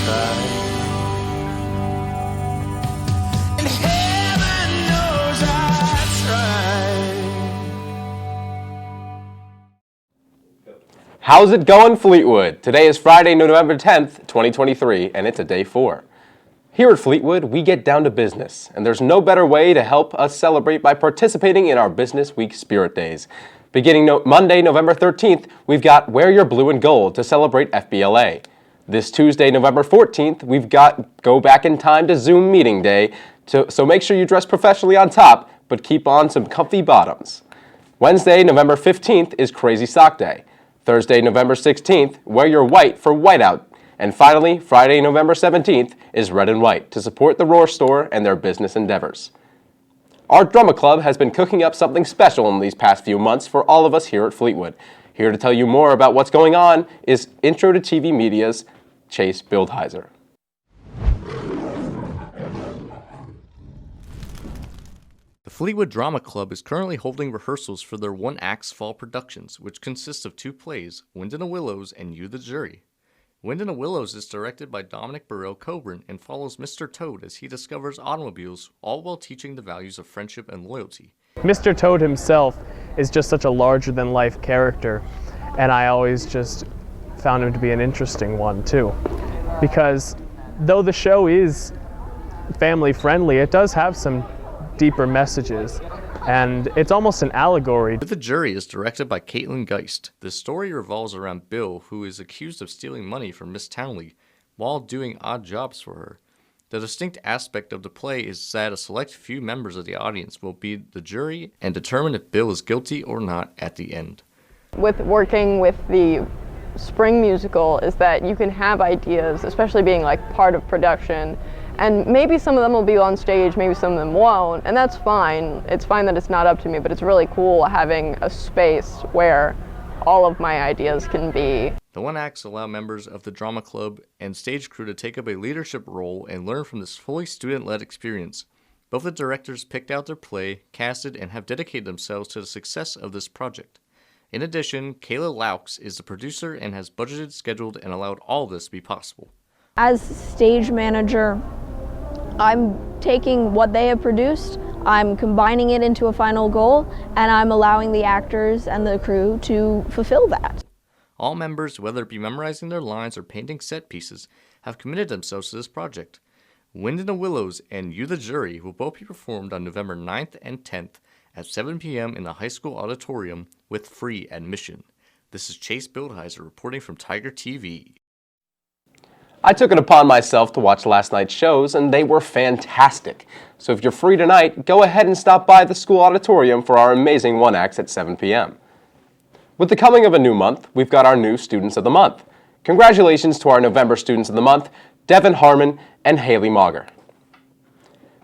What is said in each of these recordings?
And heaven knows I tried. How's it going, Fleetwood? Today is Friday, November 10th, 2023, and it's a day 4. Here at Fleetwood, we get down to business, and there's no better way to help us celebrate by participating in our Business Week Spirit Days. Beginning Monday, November 13th, we've got Wear Your Blue and Gold to celebrate FBLA. This Tuesday, November 14th, we've got Go Back in Time to Zoom Meeting Day, so make sure you dress professionally on top, but keep on some comfy bottoms. Wednesday, November 15th is Crazy Sock Day. Thursday, November 16th, wear your white for Whiteout. And finally, Friday, November 17th is Red and White to support the Roar Store and their business endeavors. Our Drama Club has been cooking up something special in these past few months for all of us here at Fleetwood. Here to tell you more about what's going on is Intro to TV Media's Chase Bildheiser. The Fleetwood Drama Club is currently holding rehearsals for their one-act fall productions, which consists of 2 plays, Wind in the Willows and You the Jury. Wind in the Willows is directed by Dominic Burrell-Coburn and follows Mr. Toad as he discovers automobiles, all while teaching the values of friendship and loyalty. Mr. Toad himself is just such a larger-than-life character, and I always just found him to be an interesting one, too. Because though the show is family-friendly, it does have some deeper messages, and it's almost an allegory. The Jury is directed by Caitlin Geist. The story revolves around Bill, who is accused of stealing money from Miss Townley while doing odd jobs for her. The distinct aspect of the play is that a select few members of the audience will be the jury and determine if Bill is guilty or not at the end. With working with the Spring musical is that you can have ideas, especially being like part of production, and maybe some of them will be on stage, maybe some of them won't, and that's fine. It's fine that it's not up to me, but it's really cool having a space where all of my ideas can be. The one acts allow members of the drama club and stage crew to take up a leadership role and learn from this fully student-led experience. Both the directors picked out their play, casted, and have dedicated themselves to the success of this project. In addition, Kayla Laux is the producer and has budgeted, scheduled, and allowed all this to be possible. As stage manager, I'm taking what they have produced, I'm combining it into a final goal, and I'm allowing the actors and the crew to fulfill that. All members, whether it be memorizing their lines or painting set pieces, have committed themselves to this project. Wind in the Willows and You the Jury will both be performed on November 9th and 10th at 7 p.m. in the high school auditorium with free admission. This is Chase Bildheiser reporting from Tiger TV. I took it upon myself to watch last night's shows, and they were fantastic. So if you're free tonight, go ahead and stop by the school auditorium for our amazing one-acts at 7 p.m. With the coming of a new month, we've got our new Students of the Month. Congratulations to our November Students of the Month, Devin Harmon and Haley Mauger.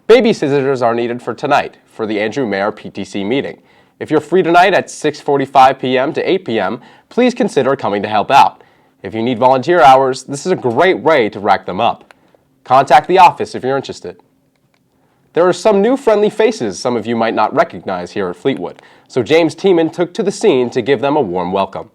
Babysitters are needed for tonight for the Andrew Mayer PTC meeting. If you're free tonight at 6:45 p.m. to 8 p.m., please consider coming to help out. If you need volunteer hours, this is a great way to rack them up. Contact the office if you're interested. There are some new friendly faces some of you might not recognize here at Fleetwood, so James Tiemann took to the scene to give them a warm welcome.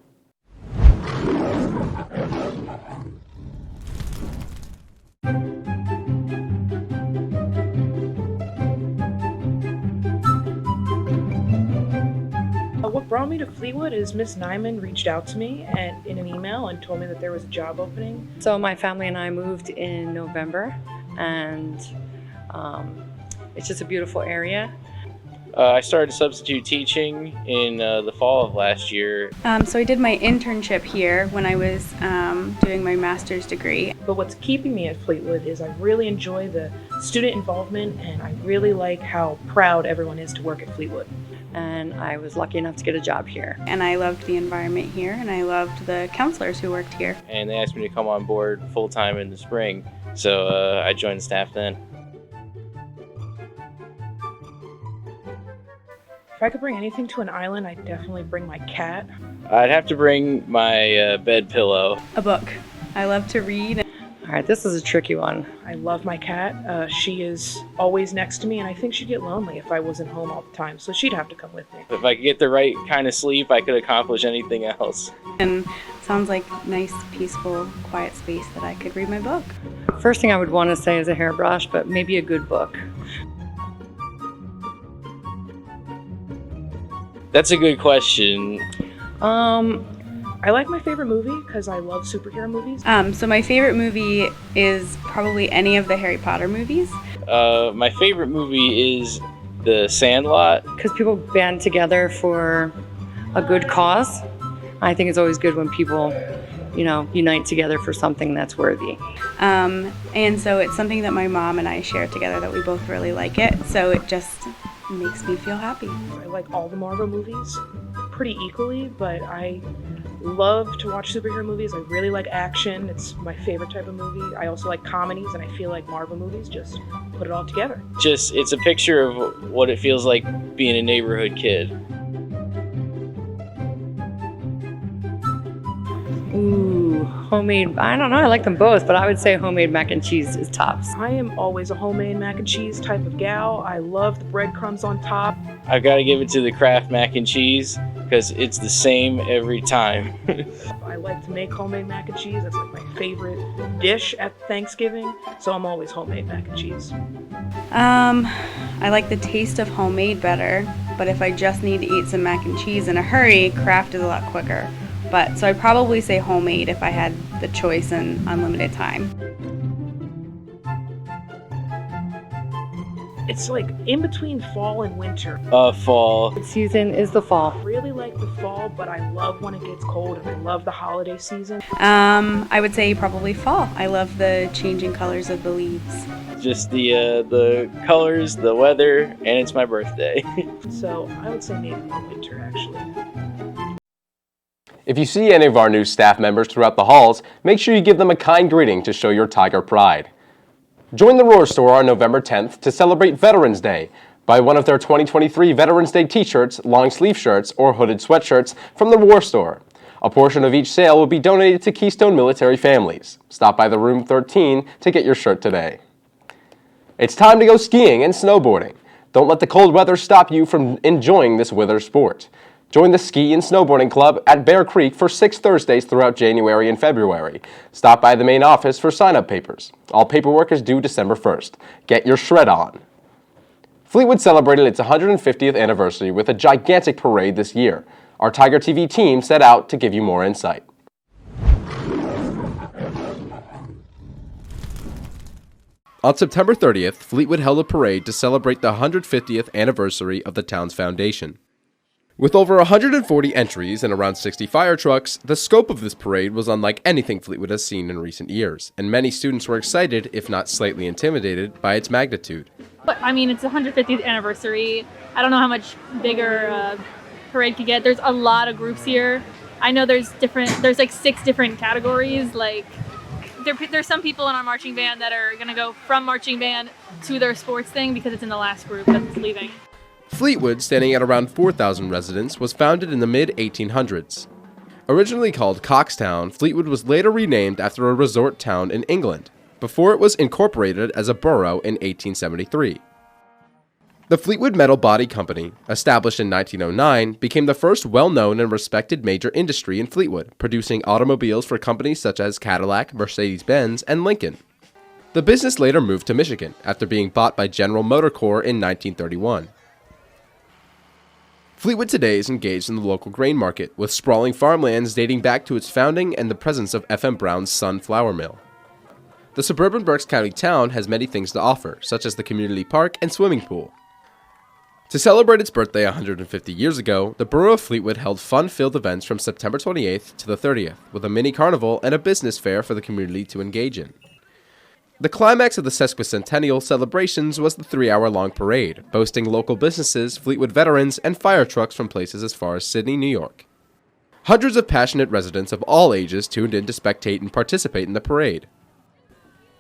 What brought me to Fleetwood is Miss Nyman reached out to me in an email and told me that there was a job opening. So my family and I moved in November, and it's just a beautiful area. I started substitute teaching in the fall of last year. So I did my internship here when I was doing my master's degree. But what's keeping me at Fleetwood is I really enjoy the student involvement, and I really like how proud everyone is to work at Fleetwood. And I was lucky enough to get a job here. And I loved the environment here, and I loved the counselors who worked here. And they asked me to come on board full-time in the spring, so I joined the staff then. If I could bring anything to an island, I'd definitely bring my cat. I'd have to bring my bed pillow. A book. I love to read. All right, this is a tricky one. I love my cat. She is always next to me, and I think she'd get lonely if I wasn't home all the time, so she'd have to come with me. If I could get the right kind of sleep, I could accomplish anything else. And Sounds like nice, peaceful, quiet space that I could read my book. First thing I would want to say is a hairbrush, but maybe a good book. That's a good question. I like my favorite movie because I love superhero movies. So my favorite movie is probably any of the Harry Potter movies. My favorite movie is The Sandlot. Because people band together for a good cause. I think it's always good when people, unite together for something that's worthy. And so it's something that my mom and I share together that we both really like it. So it just makes me feel happy. I like all the Marvel movies pretty equally, but I love to watch superhero movies. I really like action. It's my favorite type of movie. I also like comedies, and I feel like Marvel movies just put it all together. It's a picture of what it feels like being a neighborhood kid. Ooh, homemade, I don't know, I like them both, but I would say homemade mac and cheese is tops. I am always a homemade mac and cheese type of gal. I love the breadcrumbs on top. I've got to give it to the Kraft mac and cheese because it's the same every time. I like to make homemade mac and cheese. That's like my favorite dish at Thanksgiving, so I'm always homemade mac and cheese. I like the taste of homemade better, but if I just need to eat some mac and cheese in a hurry, Kraft is a lot quicker. So I'd probably say homemade if I had the choice and unlimited time. It's like in between fall and winter. Fall. The season is the fall. I really like the fall, but I love when it gets cold, and I love the holiday season. I would say probably fall. I love the changing colors of the leaves. Just the colors, the weather, and it's my birthday. So I would say maybe winter, actually. If you see any of our new staff members throughout the halls, make sure you give them a kind greeting to show your Tiger pride. Join the Roar Store on November 10th to celebrate Veterans Day. Buy one of their 2023 Veterans Day t-shirts, long sleeve shirts, or hooded sweatshirts from the Roar Store. A portion of each sale will be donated to Keystone Military Families. Stop by the Room 13 to get your shirt today. It's time to go skiing and snowboarding. Don't let the cold weather stop you from enjoying this winter sport. Join the Ski and Snowboarding Club at Bear Creek for 6 Thursdays throughout January and February. Stop by the main office for sign-up papers. All paperwork is due December 1st. Get your shred on. Fleetwood celebrated its 150th anniversary with a gigantic parade this year. Our Tiger TV team set out to give you more insight. On September 30th, Fleetwood held a parade to celebrate the 150th anniversary of the town's foundation. With over 140 entries and around 60 fire trucks, the scope of this parade was unlike anything Fleetwood has seen in recent years, and many students were excited, if not slightly intimidated, by its magnitude. I mean, it's the 150th anniversary. I don't know how much bigger a parade could get. There's a lot of groups here. I know there's like 6 different categories. Like, there's some people in our marching band that are gonna go from marching band to their sports thing because it's in the last group that's leaving. Fleetwood, standing at around 4,000 residents, was founded in the mid-1800s. Originally called Coxtown, Fleetwood was later renamed after a resort town in England, before it was incorporated as a borough in 1873. The Fleetwood Metal Body Company, established in 1909, became the first well-known and respected major industry in Fleetwood, producing automobiles for companies such as Cadillac, Mercedes-Benz, and Lincoln. The business later moved to Michigan, after being bought by General Motor Corps in 1931. Fleetwood today is engaged in the local grain market, with sprawling farmlands dating back to its founding and the presence of F.M. Brown's Sun Flour Mill. The suburban Berks County town has many things to offer, such as the community park and swimming pool. To celebrate its birthday 150 years ago, the Borough of Fleetwood held fun-filled events from September 28th to the 30th, with a mini carnival and a business fair for the community to engage in. The climax of the sesquicentennial celebrations was the 3-hour-long parade, boasting local businesses, Fleetwood veterans, and fire trucks from places as far as Sydney, New York. Hundreds of passionate residents of all ages tuned in to spectate and participate in the parade.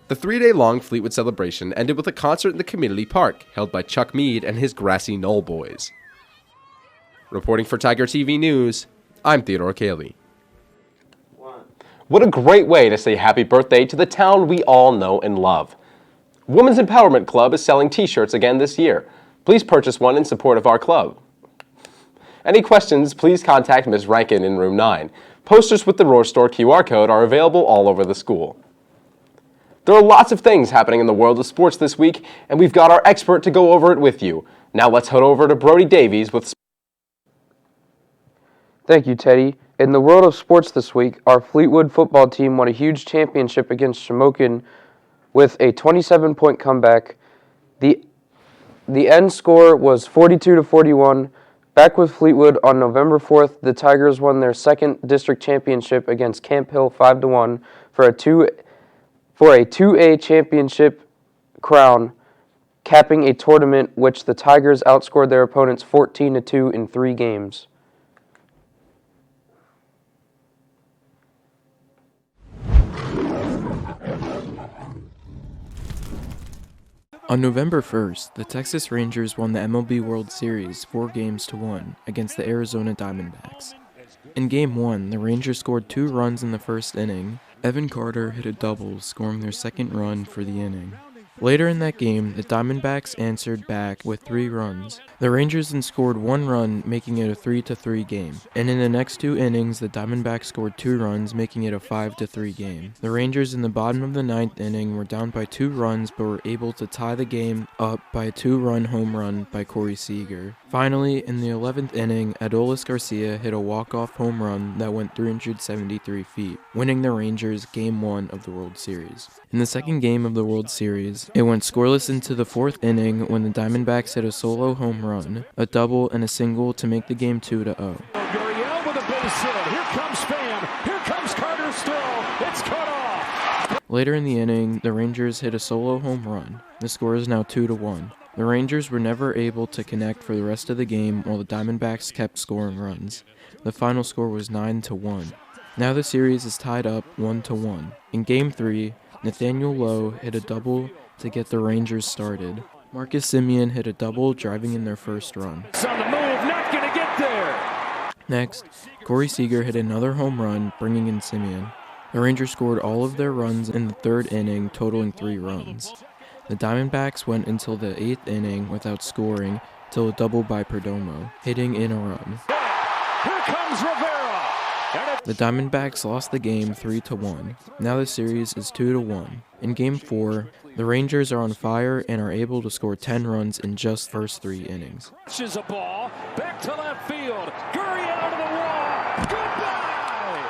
The 3-day-long Fleetwood celebration ended with a concert in the community park, held by Chuck Mead and his Grassy Knoll Boys. Reporting for Tiger TV News, I'm Theodore Cayley. What a great way to say happy birthday to the town we all know and love. Women's Empowerment Club is selling t-shirts again this year. Please purchase one in support of our club. Any questions, please contact Ms. Rankin in room 9. Posters with the Roar Store QR code are available all over the school. There are lots of things happening in the world of sports this week, and we've got our expert to go over it with you. Now let's head over to Brody Davies with... Thank you, Teddy. In the world of sports this week, our Fleetwood football team won a huge championship against Shamokin with a 27-point comeback. The end score was 42-41. Back with Fleetwood on November 4th, the Tigers won their second district championship against Camp Hill 5-1 for a 2A championship crown, capping a tournament which the Tigers outscored their opponents 14-2 in 3 games. On November 1st, the Texas Rangers won the MLB World Series 4-1 against the Arizona Diamondbacks. In Game 1, the Rangers scored 2 runs in the first inning. Evan Carter hit a double, scoring their second run for the inning. Later in that game, the Diamondbacks answered back with 3 runs. The Rangers then scored 1 run, making it a 3-3 game. And in the next 2 innings, the Diamondbacks scored 2 runs, making it a 5-3 game. The Rangers in the bottom of the 9th inning were down by 2 runs, but were able to tie the game up by a 2-run home run by Corey Seager. Finally, in the 11th inning, Adolis Garcia hit a walk-off home run that went 373 feet, winning the Rangers Game 1 of the World Series. In the second game of the World Series, it went scoreless into the 4th inning when the Diamondbacks hit a solo home run, a double, and a single to make the game 2-0. Gurriel with a base hit. Here comes Pham. Here comes Carter's throw. It's cut off. Later in the inning, the Rangers hit a solo home run. The score is now 2-1. The Rangers were never able to connect for the rest of the game while the Diamondbacks kept scoring runs. The final score was 9-1. Now the series is tied up 1-1. In Game 3, Nathaniel Lowe hit a double to get the Rangers started. Marcus Simeon hit a double, driving in their first run. It's on the move, not gonna get there. Next, Corey Seager hit another home run, bringing in Simeon. The Rangers scored all of their runs in the 3rd inning, totaling 3 runs. The Diamondbacks went until the 8th inning without scoring till a double by Perdomo, hitting in a run. Here comes Rivera. The Diamondbacks lost the game 3-1. Now the series is 2-1. In Game 4, the Rangers are on fire and are able to score 10 runs in just first 3 innings. Catches a ball back to left field. Gurriel to the wall. Goodbye.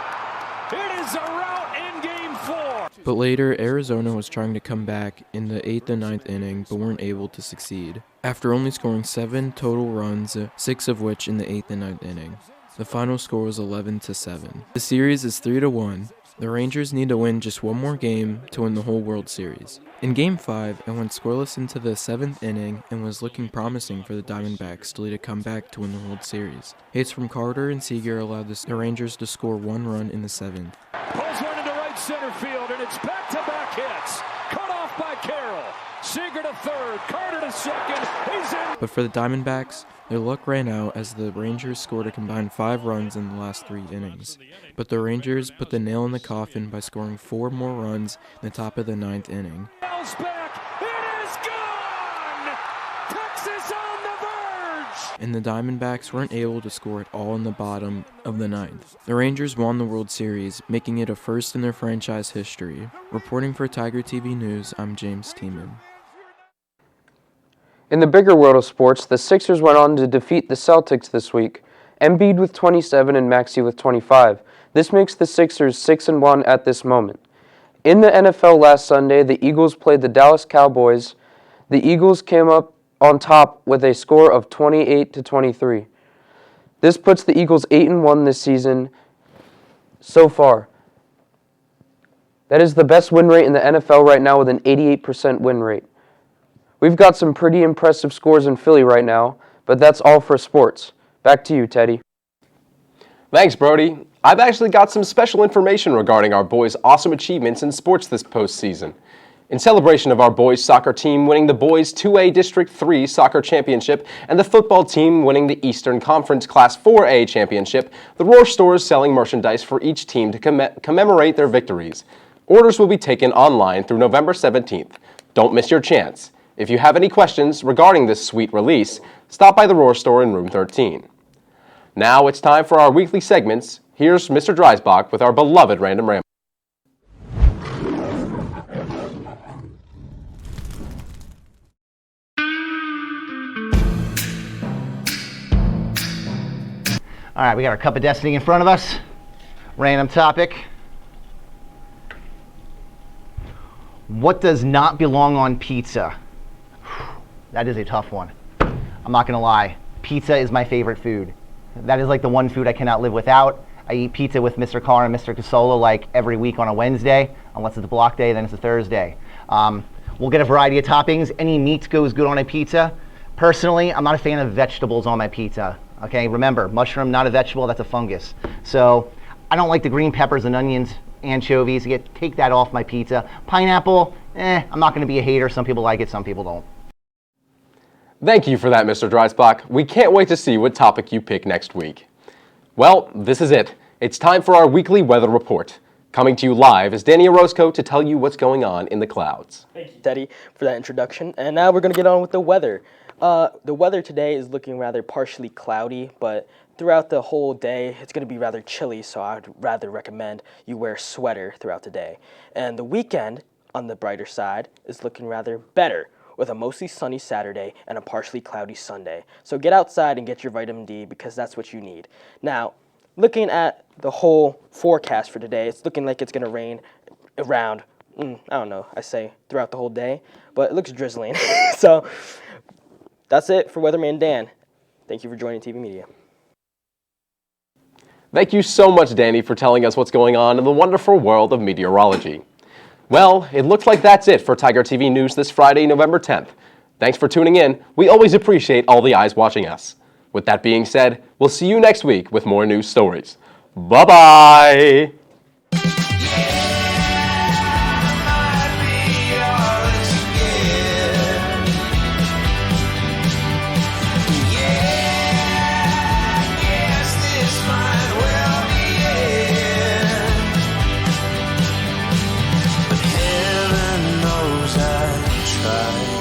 It is a rout in Game 4. But later, Arizona was trying to come back in the 8th and 9th inning, but weren't able to succeed. After only scoring 7 total runs, 6 of which in the 8th and 9th inning. The final score was 11-7. The series is 3-1. The Rangers need to win just one more game to win the whole World Series. In Game 5, it went scoreless into the 7th inning and was looking promising for the Diamondbacks to lead a comeback to win the World Series. Hits from Carter and Seager allowed the Rangers to score 1 run in the 7th. Pulls one into right center field, and it's back-to-back hits. Cut off by Carroll. Seager to 3rd, Carter to 2nd. He's in. But for the Diamondbacks, their luck ran out as the Rangers scored a combined 5 runs in the last 3 innings. But the Rangers put the nail in the coffin by scoring 4 more runs in the top of the 9th inning. Back. It is gone. Texas on the verge. And the Diamondbacks weren't able to score at all in the bottom of the 9th. The Rangers won the World Series, making it a first in their franchise history. Reporting for Tiger TV News, I'm James Tiemann. In the bigger world of sports, the Sixers went on to defeat the Celtics this week. Embiid with 27 and Maxey with 25. This makes the Sixers 6-1 at this moment. In the NFL last Sunday, the Eagles played the Dallas Cowboys. The Eagles came up on top with a score of 28-23. This puts the Eagles 8-1 this season so far. That is the best win rate in the NFL right now with an 88% win rate. We've got some pretty impressive scores in Philly right now, but that's all for sports. Back to you, Teddy. Thanks, Brody. I've actually got some special information regarding our boys' awesome achievements in sports this postseason. In celebration of our boys' soccer team winning the Boys 2A District 3 Soccer Championship and the football team winning the Eastern Conference Class 4A Championship, the Roar Store is selling merchandise for each team to commemorate their victories. Orders will be taken online through November 17th. Don't miss your chance. If you have any questions regarding this sweet release, stop by the Roar Store in room 13. Now it's time for our weekly segments. Here's Mr. Dreisbach with our beloved Random Ramble. All right, we got our cup of destiny in front of us. Random topic. What does not belong on pizza? That is a tough one. I'm not gonna lie. Pizza is my favorite food. That is like the one food I cannot live without. I eat pizza with Mr. Carr and Mr. Casola like every week on a Wednesday, unless it's a block day, then it's a Thursday. We'll get a variety of toppings. Any meat goes good on a pizza. Personally, I'm not a fan of vegetables on my pizza. Okay, remember, mushroom, not a vegetable, that's a fungus. So I don't like the green peppers and onions, anchovies. Take that off my pizza. Pineapple, I'm not gonna be a hater. Some people like it, some people don't. Thank you for that, Mr. Dreisbach. We can't wait to see what topic you pick next week. Well, this is it. It's time for our weekly weather report. Coming to you live is Danny Orozco to tell you what's going on in the clouds. Thank you, Teddy, for that introduction. And now we're going to get on with the weather. The weather today is looking rather partially cloudy, but throughout the whole day, it's going to be rather chilly, so I'd rather recommend you wear a sweater throughout the day. And the weekend, on the brighter side, is looking rather better, with a mostly sunny Saturday and a partially cloudy Sunday. So get outside and get your vitamin D, because that's what you need. Now, looking at the whole forecast for today, it's looking like it's going to rain around, I don't know, I say throughout the whole day, but it looks drizzling. So that's it for Weatherman Dan. Thank you for joining TV Media. Thank you so much, Danny, for telling us what's going on in the wonderful world of meteorology. Well, it looks like that's it for Tiger TV News this Friday, November 10th. Thanks for tuning in. We always appreciate all the eyes watching us. With that being said, we'll see you next week with more news stories. Bye-bye! Heaven knows I tried.